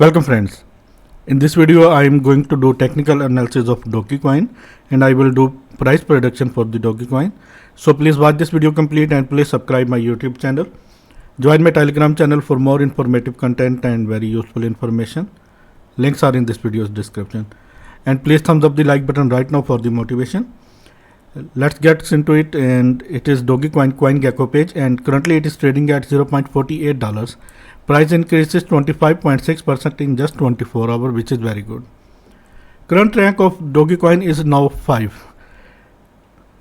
Welcome friends. In this video I am going to do technical analysis of Dogecoin and I will do price prediction for the Dogecoin. So please watch this video complete and please subscribe my YouTube channel. Join my Telegram channel for more informative content and very useful information. Links are in this video's description. And please thumbs up the like button right now for the motivation. Let's get into it, and it is Dogecoin CoinGecko page and currently it is trading at $0.48. Price increases 25.6% in just 24 hours, which is very good. Current rank of Dogecoin is now 5.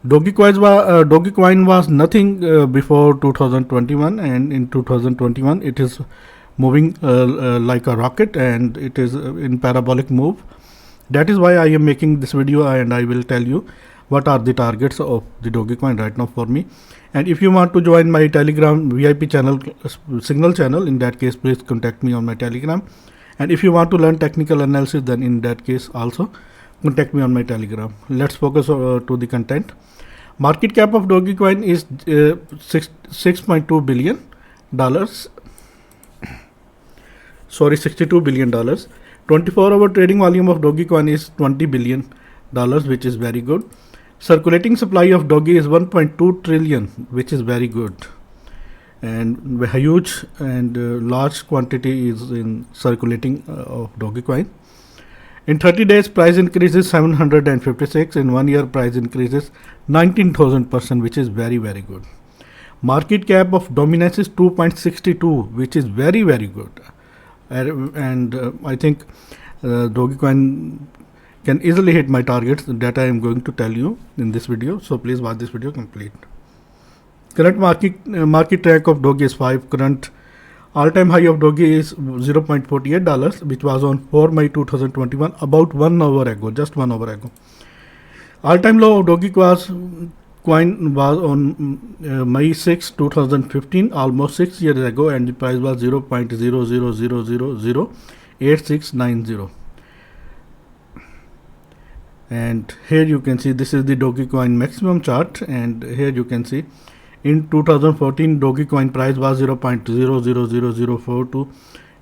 Dogecoin was nothing before 2021, and in 2021 it is moving like a rocket and it is in parabolic move. That is why I am making this video and I will tell you what are the targets of the Dogecoin right now for me. And if you want to join my Telegram VIP channel, Signal channel, in that case please contact me on my Telegram. And if you want to learn technical analysis, then in that case also contact me on my Telegram. Let's focus to the content. Market cap of Dogecoin is $6.2 billion. Sorry, $62 billion. 24-hour trading volume of Dogecoin is $20 billion, which is very good. Circulating supply of Doge is 1.2 trillion, which is very good. And huge and large quantity is in circulating of Dogecoin. In 30 days, price increases 756. In 1 year, price increases 19,000%, which is very, very good. Market cap of Dominance is 2.62, which is very, very good. And I think Dogecoin can easily hit my targets that I am going to tell you in this video. So please watch this video complete. Current market rank of Doge is 5. Current all-time high of Doge is $0.48, which was on 4 May 2021, about 1 hour ago, just 1 hour ago. All-time low of Dogecoin was on May 6, 2015, almost 6 years ago, and the price was 0.00008690. And here you can see this is the Dogecoin maximum chart, and here you can see in 2014 Dogecoin price was 0.000042,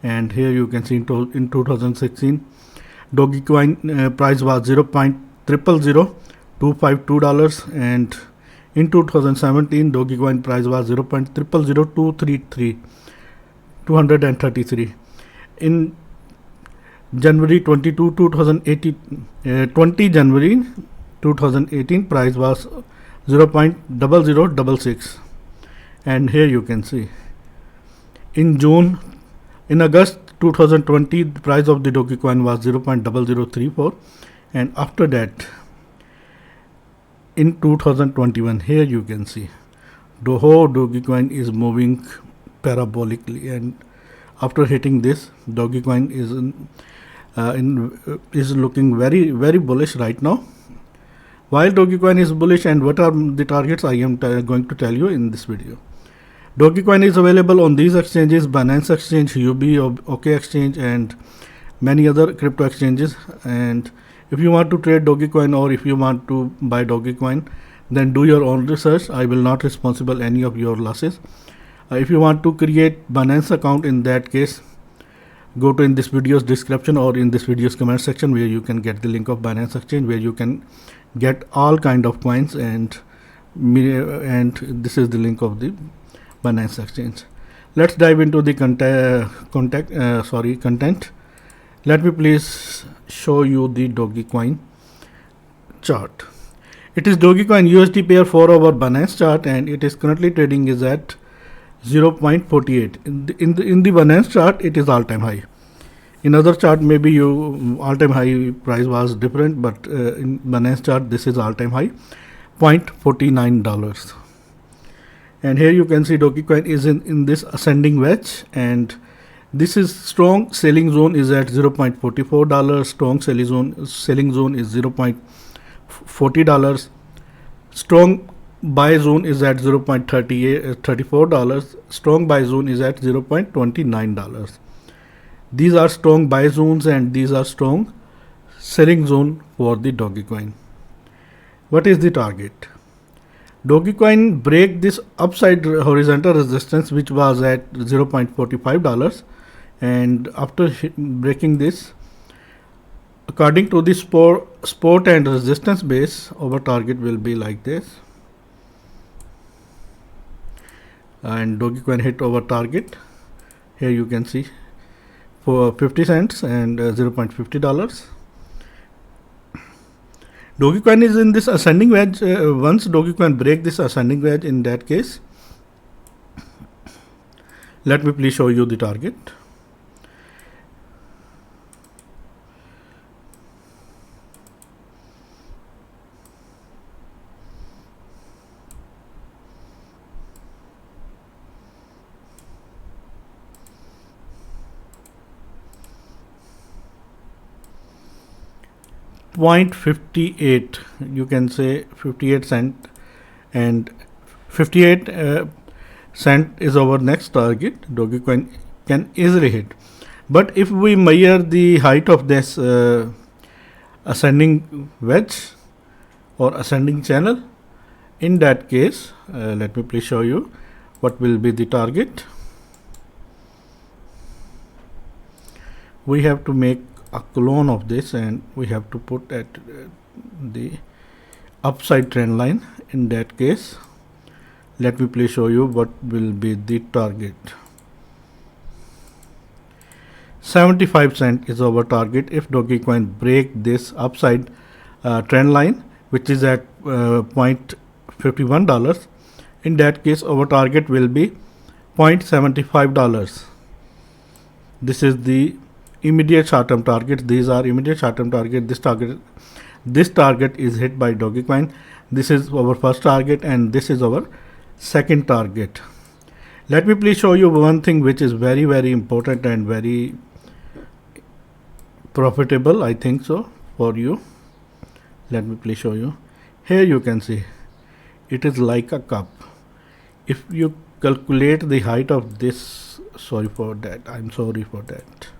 and here you can see in 2016 Dogecoin price was $0.000252, and in 2017 Dogecoin price was 0.000233. In January 22, 20 January 2018 price was 0.0066, and here you can see in August 2020 the price of the Dogecoin was 0.0034, and after that in 2021 here you can see the whole Dogecoin is moving parabolically, and after hitting this Dogecoin is looking very, very bullish right now. While Dogecoin is bullish, and what are the targets, I am going to tell you in this video. Dogecoin is available on these exchanges: Binance Exchange, UB, OK Exchange, and many other crypto exchanges. And if you want to trade Dogecoin or if you want to buy Dogecoin, then do your own research. I will not responsible any of your losses. If you want to create Binance account, in that case go to in this video's description or in this video's comment section, where you can get the link of Binance Exchange, where you can get all kind of coins, and this is the link of the Binance Exchange. Let's dive into the content. Let me please show you the Dogecoin chart. It is Dogecoin USD pair 4-hour Binance chart, and it is currently trading is at 0.48. In the Binance chart it is all-time high. In other chart maybe all-time high price was different, but in Binance chart this is all-time high, $0.49. And here you can see Dogecoin is in this ascending wedge, and this is strong selling zone is at $0.44. Strong selling zone is $0.40. Strong buy zone is at $0.34. Strong buy zone is at $0.29. These are strong buy zones and these are strong selling zone for the Dogecoin. What is the target? Dogecoin break this upside horizontal resistance, which was at $0.45, and after breaking this, according to the support and resistance base, our target will be like this, and Dogecoin hit our target. Here you can see for 50 cents and $0.50. Dogecoin is in this ascending wedge. Once Dogecoin break this ascending wedge, in that case, let me please show you the target. .58, you can say 58 cent, and 58 cent is our next target. Dogecoin can easily hit, but if we measure the height of this ascending wedge or ascending channel, in that case, let me please show you what will be the target. We have to make a clone of this, and we have to put at the upside trend line. In that case, let me please show you what will be the target. 75 cent is our target if Dogecoin break this upside trend line, which is at $0.51. In that case, our target will be $0.75. This is the immediate short-term target. These are immediate short-term target. This target is hit by Dogecoin. This is our first target, and this is our second target. Let me please show you one thing which is very, very important and very profitable, I think so, for you. Let me please show you. Here you can see it is like a cup. If you calculate the height of this, sorry for that, I'm sorry for that.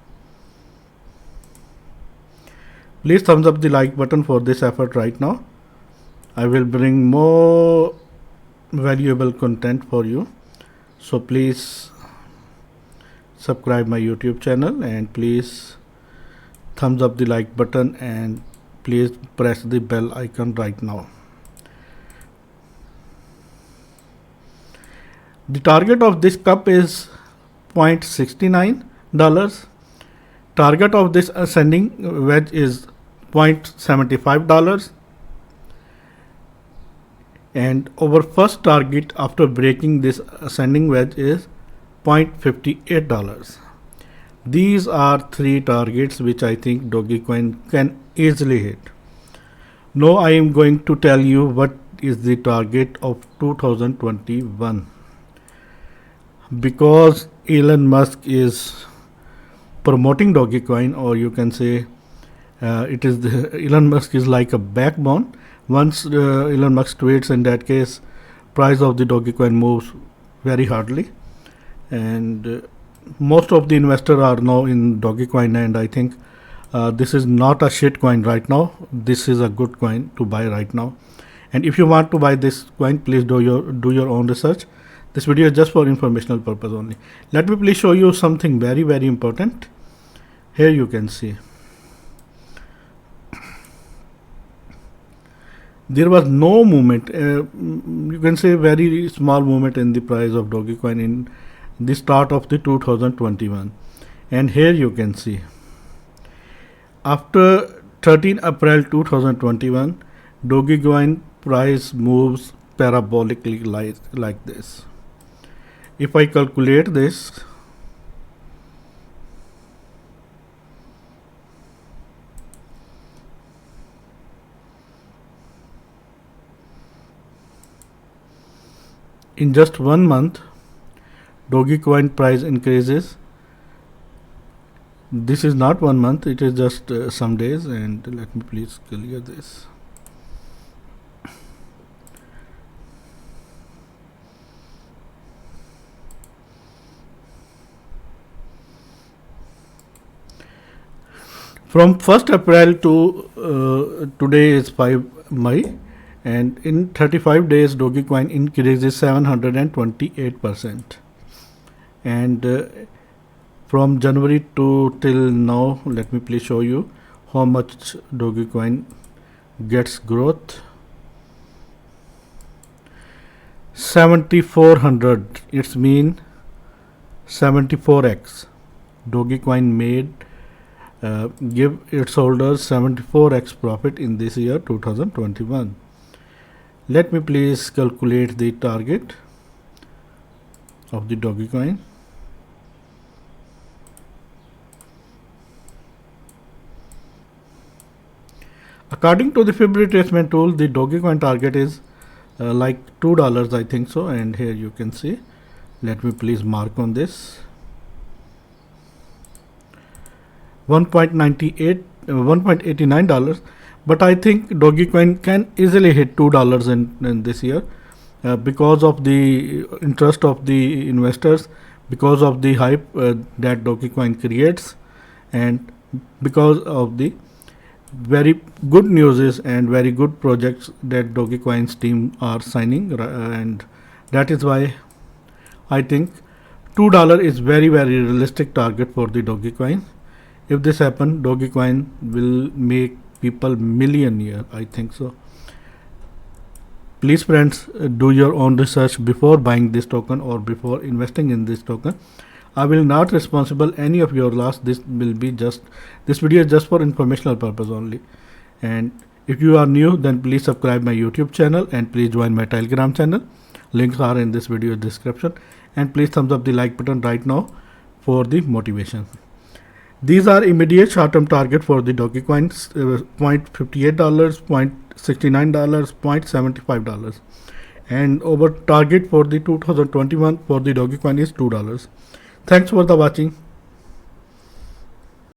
Please thumbs up the like button for this effort right now. I will bring more valuable content for you. So please subscribe my YouTube channel, and please thumbs up the like button, and please press the bell icon right now. The target of this cup is $0.69. Target of this ascending wedge is $0.75, and our first target after breaking this ascending wedge is $0.58. These are three targets which I think Dogecoin can easily hit. Now I am going to tell you what is the target of 2021, because Elon Musk is promoting Dogecoin, or you can say Elon Musk is like a backbone. Once Elon Musk tweets, in that case, price of the Dogecoin moves very hardly, and most of the investors are now in Dogecoin, and I think this is not a shit coin right now. This is a good coin to buy right now. And if you want to buy this coin, please do your own research. This video is just for informational purpose only. Let me please show you something very, very important. Here you can see there was no movement. You can say very small movement in the price of Dogecoin in the start of the 2021. And here you can see after 13 April 2021, Dogecoin price moves parabolically like this. If I calculate this, in just 1 month, Dogecoin price increases. This is not 1 month, it is just some days, and let me please clear this. From 1st April to today is 5 May, and in 35 days Dogecoin increases 728%, and from January to till now. Let me please show you how much Dogecoin gets growth. 7400, it's mean 74x. Dogecoin made give its holders 74x profit in this year 2021. Let me please calculate the target of the Dogecoin. According to the Fib retracement tool, the Dogecoin target is like $2, I think so, and here you can see. Let me please mark on this. 1.98 $1.89, but I think Dogecoin can easily hit $2 in this year because of the interest of the investors, because of the hype that Dogecoin creates, and because of the very good news and very good projects that Dogecoin's team are signing, and that is why I think $2 is very realistic target for the Dogecoin. If this happen, Dogecoin will make people millionaire, I think so. Please friends, do your own research before buying this token or before investing in this token. I will not responsible any of your loss. This video is just for informational purpose only. And if you are new, then please subscribe my YouTube channel and please join my Telegram channel. Links are in this video description, and please thumbs up the like button right now for the motivation. These are immediate short-term target for the Dogecoin, $0.58, $0.69, $0.75, and our target for the 2021 for the Dogecoin is $2. Thanks for the watching.